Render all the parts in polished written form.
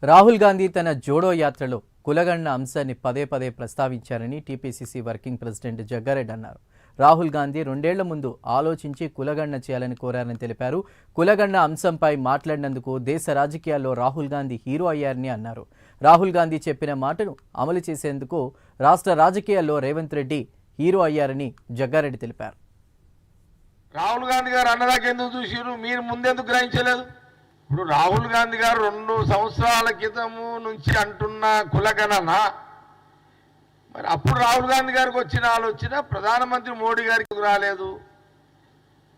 రాహుల్ గాంధీ తన జోడో యాత్రలో కులగణన అంశాన్ని పదే పదే ప్రస్తావించారని టీపీసీసీ వర్కింగ్ ప్రెసిడెంట్ జగ్గారెడ్డి అన్నారు. రాహుల్ గాంధీ 2 ఏళ్ల ముందు ఆలోచించి కులగణన చేయాలని కోరారని తెలిపారు. కులగణన అంశంపై మాట్లాడినందుకు దేశ రాజకీయాల్లో రాహుల్ గాంధీ హీరో అయ్యారని అన్నారు. రాహుల్ గాంధీ చెప్పిన మాటను అమలు చేసేందుకు రాష్ట్ర రాజకీయాల్లో రేవంత్ రెడ్డి హీరో అయ్యారని జగ్గారెడ్డి తెలిపారు. రాహుల్ గాంధీ గారు అన్నదాకా ఎందుకు చూసిరు, మీరు ముందెందుకు గ్రహించలేదు? ఇప్పుడు రాహుల్ గాంధీ గారు 2 సంవత్సరాల క్రితము నుంచి అంటున్న కులగణన, మరి అప్పుడు రాహుల్ గాంధీ గారికి వచ్చిన ఆలోచన ప్రధానమంత్రి మోడీ గారికి రాలేదు.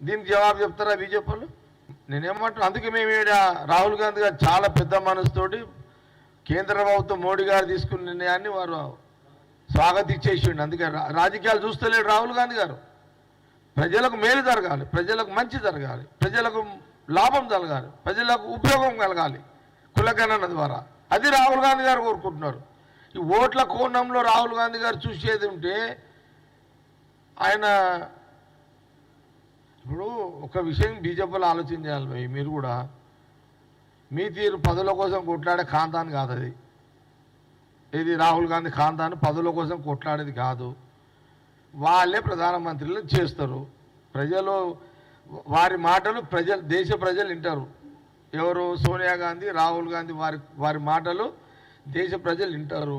దీనికి జవాబు చెప్తారా బీజేపీ వాళ్ళు? నేనేమంటున్నా, అందుకే మేము రాహుల్ గాంధీ గారు చాలా పెద్ద మనసుతోటి కేంద్ర ప్రభుత్వం మోడీ గారు తీసుకున్న నిర్ణయాన్ని వారు స్వాగతించేసిండు. అందుకే రాజకీయాలు చూస్తలేడు రాహుల్ గాంధీ గారు. ప్రజలకు మేలు జరగాలి, ప్రజలకు మంచి జరగాలి, ప్రజలకు లాభం జరగాలి, ప్రజలకు ఉపయోగం కలగాలి కులగణన ద్వారా. అది రాహుల్ గాంధీ గారు కోరుకుంటున్నారు. ఈ ఓట్ల కోణంలో రాహుల్ గాంధీ గారు చూసేది ఉంటే ఆయన ఇప్పుడు ఒక విషయం బీజేపీలో ఆలోచన చేయాలి. మీరు కూడా మీ తీరు పదవుల కోసం కొట్లాడే ఖాందాన్ కాదు అది. ఇది రాహుల్ గాంధీ ఖాందాన్ పదవుల కోసం కొట్లాడేది కాదు. వాళ్ళే ప్రధానమంత్రులు చేస్తారు. ప్రజలు వారి మాటలు దేశ ప్రజలు వింటారు. ఎవరు? సోనియా గాంధీ, రాహుల్ గాంధీ వారి మాటలు దేశ ప్రజలు వింటారు.